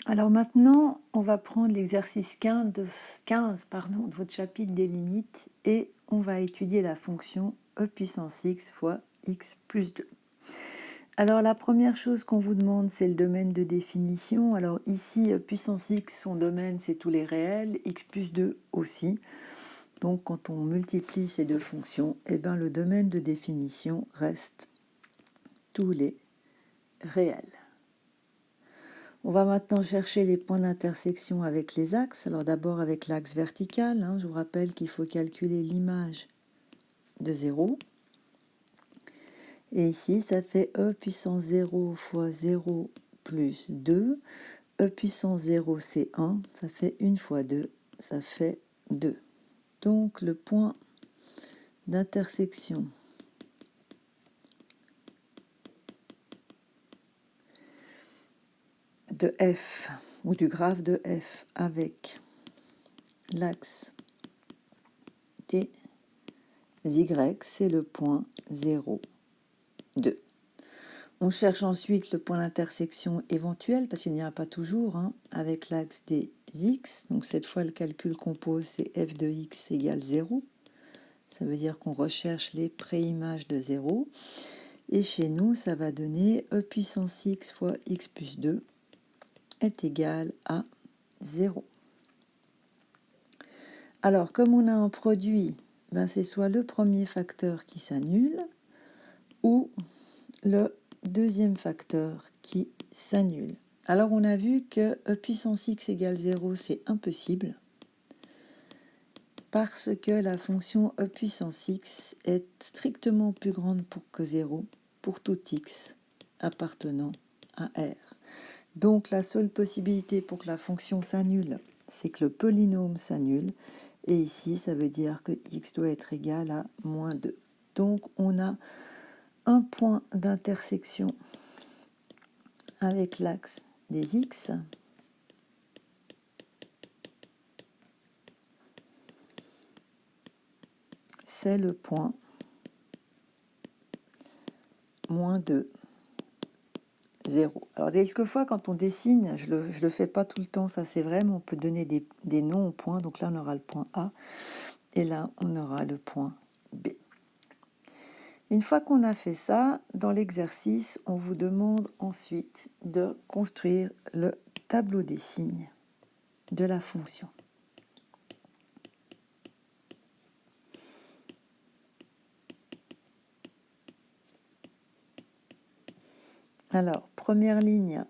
Alors maintenant, on va prendre l'exercice 15 de votre chapitre des limites et on va étudier la fonction e puissance x fois x plus 2. Alors la première chose qu'on vous demande, c'est le domaine de définition. Alors ici, puissance x, son domaine, c'est tous les réels, x plus 2 aussi. Donc quand on multiplie ces deux fonctions, eh ben, le domaine de définition reste tous les réels. On va maintenant chercher les points d'intersection avec les axes. Alors d'abord avec l'axe vertical, je vous rappelle qu'il faut calculer l'image de 0. Et ici, ça fait e puissance 0 fois 0 plus 2. E puissance 0, c'est 1. Ça fait 1 fois 2, ça fait 2. Donc le point d'intersection de f, ou du graphe de f, avec l'axe des y, c'est le point 0, 2. On cherche ensuite le point d'intersection éventuel, parce qu'il n'y en a pas toujours, avec l'axe des x. Donc cette fois, le calcul qu'on pose, c'est f de x égale 0. Ça veut dire qu'on recherche les préimages de 0. Et chez nous, ça va donner e puissance x fois x plus 2 est égal à 0. Alors, comme on a un produit, c'est soit le premier facteur qui s'annule, ou le deuxième facteur qui s'annule. Alors on a vu que e puissance x égale 0, c'est impossible, parce que la fonction e puissance x est strictement plus grande que 0 pour tout x appartenant à R. Donc la seule possibilité pour que la fonction s'annule, c'est que le polynôme s'annule, et ici ça veut dire que x doit être égal à moins 2. Donc on a un point d'intersection avec l'axe des x, c'est le point moins 2, 0. Alors quelquefois quand on dessine, je le fais pas tout le temps, ça c'est vrai, mais on peut donner des noms aux points. Donc là on aura le point A et là on aura le point B. Une fois qu'on a fait ça, dans l'exercice, on vous demande ensuite de construire le tableau des signes de la fonction. Alors, première ligne,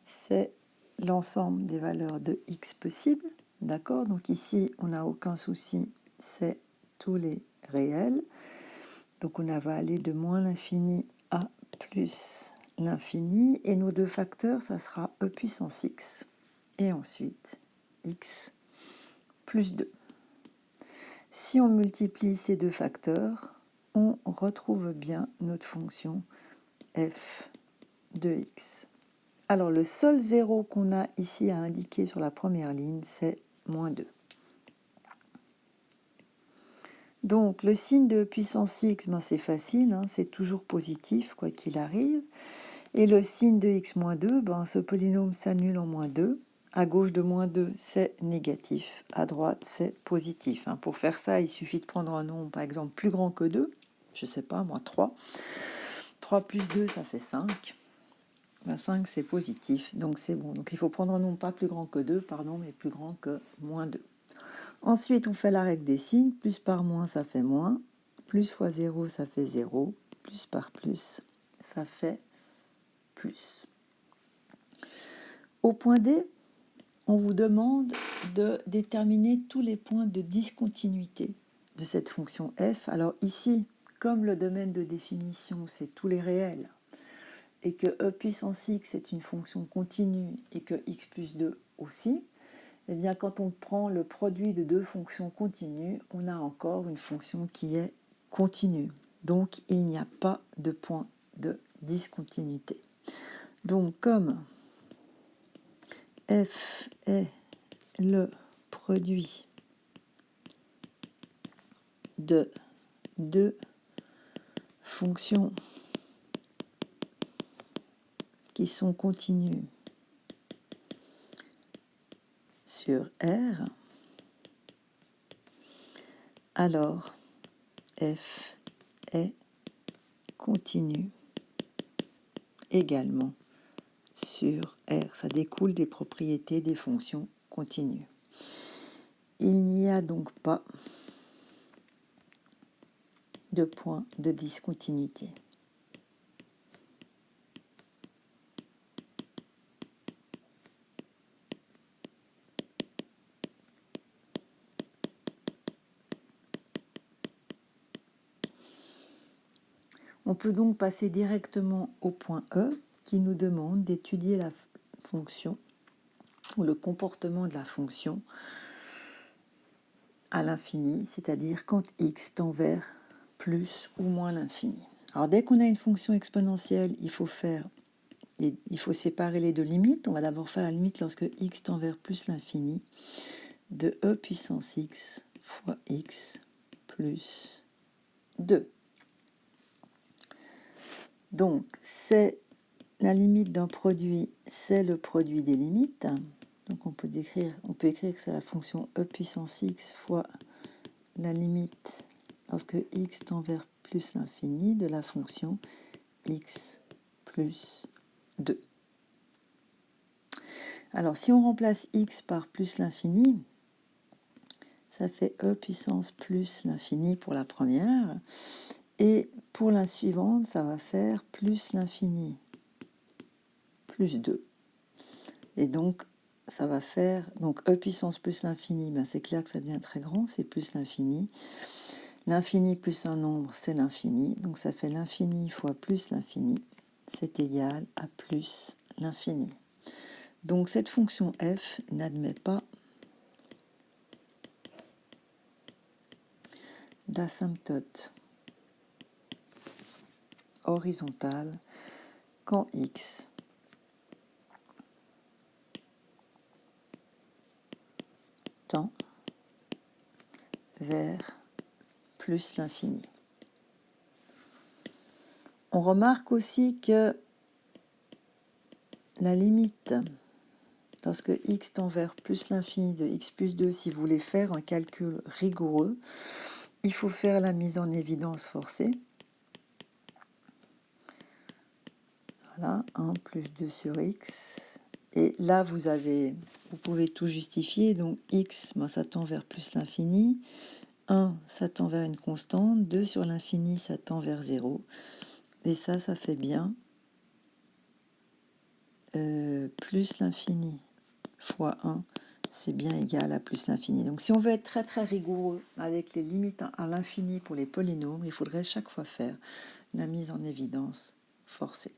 c'est l'ensemble des valeurs de x possibles. D'accord? Donc ici, on n'a aucun souci, c'est tous les réels. Donc on va aller de moins l'infini à plus l'infini. Et nos deux facteurs, ça sera e puissance x. Et ensuite, x plus 2. Si on multiplie ces deux facteurs, on retrouve bien notre fonction f de x. Alors le seul 0 qu'on a ici à indiquer sur la première ligne, c'est moins 2. Donc le signe de puissance x, c'est facile, c'est toujours positif quoi qu'il arrive. Et le signe de x moins 2, ce polynôme s'annule en moins 2. À gauche de moins 2, c'est négatif. À droite, c'est positif. Pour faire ça, il suffit de prendre un nombre, par exemple, plus grand que 2. Je ne sais pas, moi, 3. 3 plus 2, ça fait 5. 5, c'est positif, donc c'est bon. Donc il faut prendre un nombre pas plus grand que 2, mais plus grand que moins 2. Ensuite, on fait la règle des signes. Plus par moins, ça fait moins. Plus fois 0, ça fait 0. Plus par plus, ça fait plus. Au point D, on vous demande de déterminer tous les points de discontinuité de cette fonction f. Alors ici, comme le domaine de définition, c'est tous les réels, et que e puissance x est une fonction continue et que x plus 2 aussi, eh bien quand on prend le produit de deux fonctions continues, on a encore une fonction qui est continue. Donc il n'y a pas de point de discontinuité. Donc comme f est le produit de deux fonctions qui sont continues sur R, alors f est continue également sur R. Ça découle des propriétés des fonctions continues. Il n'y a donc pas de point de discontinuité. On peut donc passer directement au point E qui nous demande d'étudier la fonction ou le comportement de la fonction à l'infini, c'est-à-dire quand x tend vers plus ou moins l'infini. Alors dès qu'on a une fonction exponentielle, il faut séparer les deux limites. On va d'abord faire la limite lorsque x tend vers plus l'infini de e puissance x fois x plus 2. Donc, c'est la limite d'un produit, c'est le produit des limites. Donc, on peut écrire que c'est la fonction e puissance x fois la limite lorsque x tend vers plus l'infini de la fonction x plus 2. Alors, si on remplace x par plus l'infini, ça fait e puissance plus l'infini pour la première. Et pour la suivante, ça va faire plus l'infini plus 2. Et donc, ça va faire, donc e puissance plus l'infini, ben c'est clair que ça devient très grand, c'est plus l'infini. L'infini plus un nombre, c'est l'infini. Donc, ça fait l'infini fois plus l'infini. C'est égal à plus l'infini. Donc, cette fonction f n'admet pas d'asymptote horizontale quand x tend vers plus l'infini. On remarque aussi que la limite, lorsque x tend vers plus l'infini de x plus 2, si vous voulez faire un calcul rigoureux, il faut faire la mise en évidence forcée. Voilà, 1 plus 2 sur x. Et là, vous pouvez tout justifier. Donc x, ça tend vers plus l'infini. 1, ça tend vers une constante. 2 sur l'infini, ça tend vers 0. Et ça fait bien plus l'infini fois 1, c'est bien égal à plus l'infini. Donc si on veut être très très rigoureux avec les limites à l'infini pour les polynômes, il faudrait chaque fois faire la mise en évidence forcée.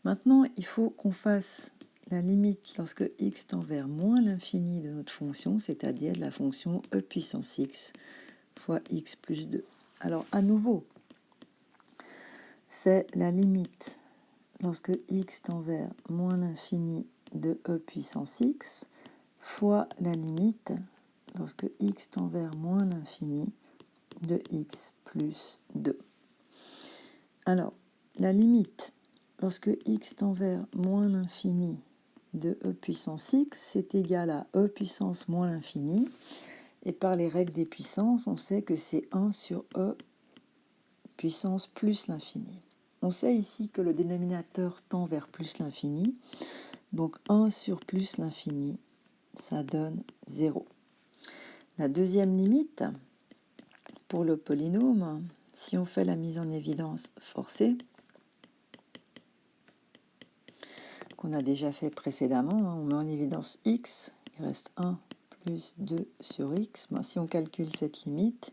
Maintenant, il faut qu'on fasse la limite lorsque x tend vers moins l'infini de notre fonction, c'est-à-dire de la fonction e puissance x fois x plus 2. Alors à nouveau, c'est la limite lorsque x tend vers moins l'infini de e puissance x fois la limite lorsque x tend vers moins l'infini de x plus 2. Alors, la limite lorsque x tend vers moins l'infini de e puissance x, c'est égal à e puissance moins l'infini. Et par les règles des puissances, on sait que c'est 1 sur e puissance plus l'infini. On sait ici que le dénominateur tend vers plus l'infini. Donc 1 sur plus l'infini, ça donne 0. La deuxième limite, pour le polynôme, si on fait la mise en évidence forcée, qu'on a déjà fait précédemment, on met en évidence x, il reste 1 plus 2 sur x. Si on calcule cette limite,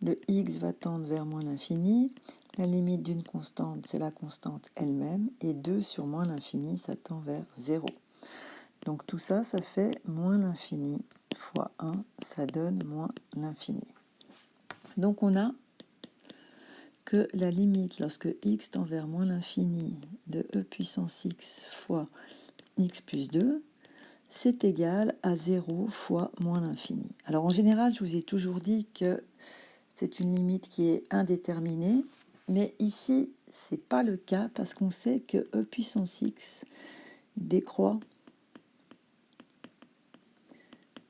le x va tendre vers moins l'infini. La limite d'une constante, c'est la constante elle-même. Et 2 sur moins l'infini, ça tend vers 0. Donc tout ça, ça fait moins l'infini fois 1, ça donne moins l'infini. Donc on a que la limite lorsque x tend vers moins l'infini de e puissance x fois x plus 2, c'est égal à 0 fois moins l'infini. Alors en général, je vous ai toujours dit que c'est une limite qui est indéterminée, mais ici, c'est pas le cas parce qu'on sait que e puissance x décroît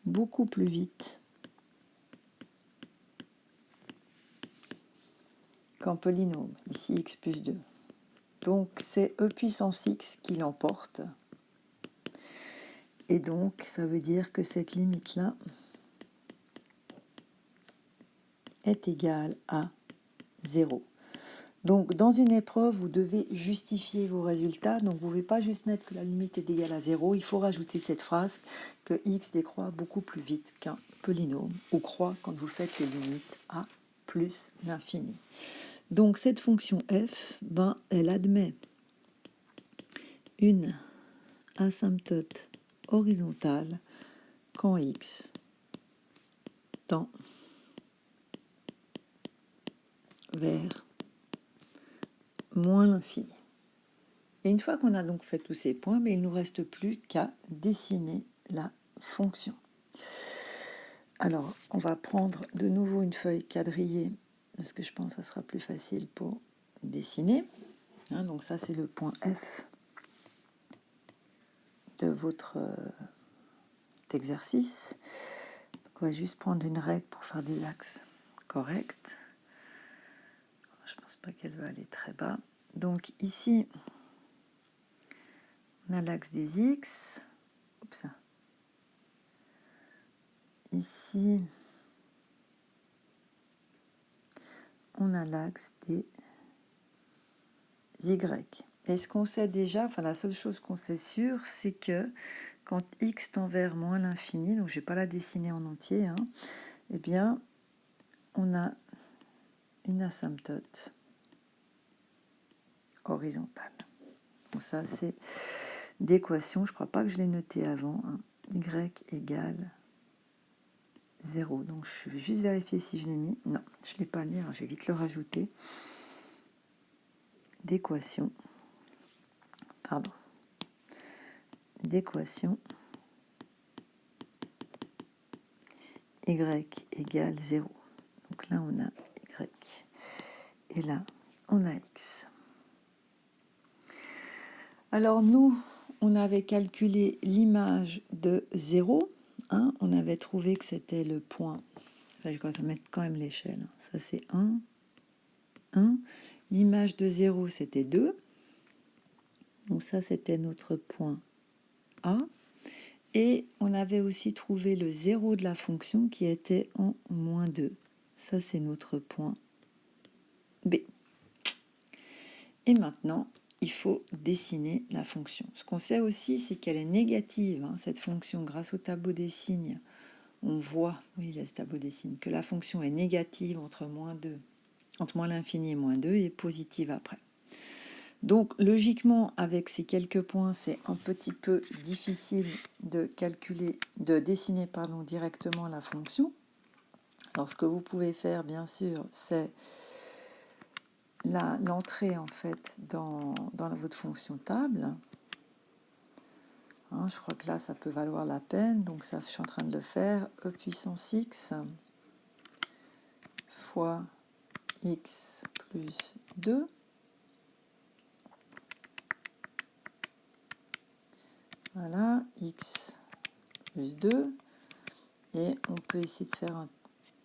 beaucoup plus vite qu'en polynôme, ici x plus 2. Donc c'est e puissance x qui l'emporte. Et donc ça veut dire que cette limite-là est égale à 0. Donc dans une épreuve, vous devez justifier vos résultats. Donc vous ne pouvez pas juste mettre que la limite est égale à 0. Il faut rajouter cette phrase que x décroît beaucoup plus vite qu'un polynôme, ou croît quand vous faites les limites à plus l'infini. Donc cette fonction f, elle admet une asymptote horizontale quand x tend vers moins l'infini. Et une fois qu'on a donc fait tous ces points, il ne nous reste plus qu'à dessiner la fonction. Alors, on va prendre de nouveau une feuille quadrillée, parce que je pense que ça sera plus facile pour dessiner. Donc ça, c'est le point F de votre exercice. Donc on va juste prendre une règle pour faire des axes corrects. Je ne pense pas qu'elle va aller très bas. Donc ici, on a l'axe des X. Oups. Ici, on a l'axe des Y. Et ce qu'on sait déjà, enfin la seule chose qu'on sait sûre, c'est que quand x tend vers moins l'infini, donc je ne vais pas la dessiner en entier, eh bien, on a une asymptote horizontale. Donc ça, c'est d'équation, je ne crois pas que je l'ai noté avant, y égale 0. Donc je vais juste vérifier si je l'ai mis. Non, je ne l'ai pas mis, alors je vais vite le rajouter. D'équation y égale 0. Donc là, on a y. Et là, on a x. Alors nous, on avait calculé l'image de 0. On avait trouvé que c'était le point. Ça, je vais mettre quand même l'échelle. Ça, c'est 1. 1. L'image de 0, c'était 2. Donc ça, c'était notre point A. Et on avait aussi trouvé le 0 de la fonction qui était en moins 2. Ça, c'est notre point B. Et maintenant, il faut dessiner la fonction. Ce qu'on sait aussi, c'est qu'elle est négative, cette fonction. Grâce au tableau des signes, on voit, oui, le tableau des signes, que la fonction est négative entre moins l'infini et moins 2 et positive après. Donc, logiquement, avec ces quelques points, c'est un petit peu difficile de dessiner directement la fonction. Alors, ce que vous pouvez faire, bien sûr, c'est l'entrée en fait dans votre fonction table. Je crois que là, ça peut valoir la peine. Donc, ça, je suis en train de le faire. E puissance x fois x plus 2. Voilà, x plus 2. Et on peut essayer de faire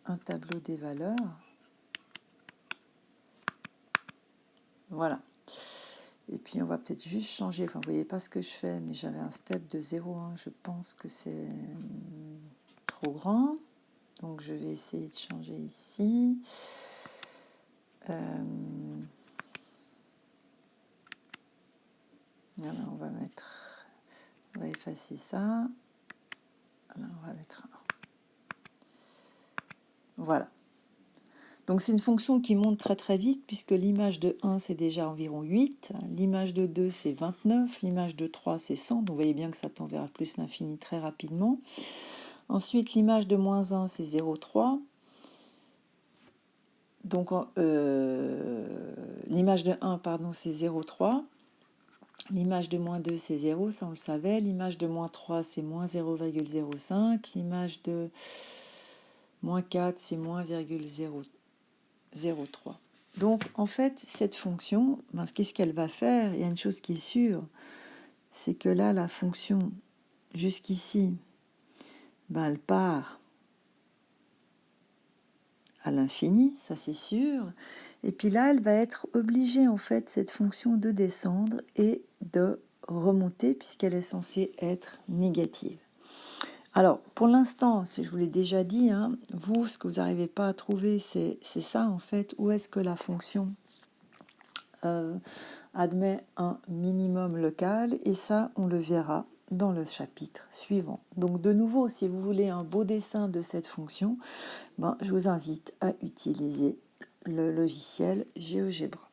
un tableau des valeurs. Voilà. Et puis, on va peut-être juste changer. Enfin, vous voyez pas ce que je fais, mais j'avais un step de 0,1. Je pense que c'est trop grand. Donc, je vais essayer de changer ici. Alors, on va effacer ça. Alors, on va mettre 1. Voilà. Donc, c'est une fonction qui monte très très vite puisque l'image de 1, c'est déjà environ 8. L'image de 2, c'est 29. L'image de 3, c'est 100. Donc, vous voyez bien que ça tend vers plus l'infini très rapidement. Ensuite, l'image de moins 1, c'est 0,3. Donc, l'image de 1, c'est 0,3. L'image de moins 2, c'est 0, ça on le savait. L'image de moins 3, c'est moins 0,05. L'image de moins 4, c'est moins 0,03. Donc, en fait, cette fonction, ben, qu'est-ce qu'elle va faire? Il y a une chose qui est sûre, c'est que là, la fonction, jusqu'ici, ben, elle part à l'infini, ça c'est sûr. Et puis là, elle va être obligée, en fait, cette fonction de descendre et de remonter, puisqu'elle est censée être négative. Alors, pour l'instant, si je vous l'ai déjà dit, hein, vous, ce que vous n'arrivez pas à trouver, c'est ça, en fait. Où est-ce que la fonction admet un minimum local? Et ça, on le verra dans le chapitre suivant. Donc, de nouveau, si vous voulez un beau dessin de cette fonction, ben, je vous invite à utiliser le logiciel GeoGebra.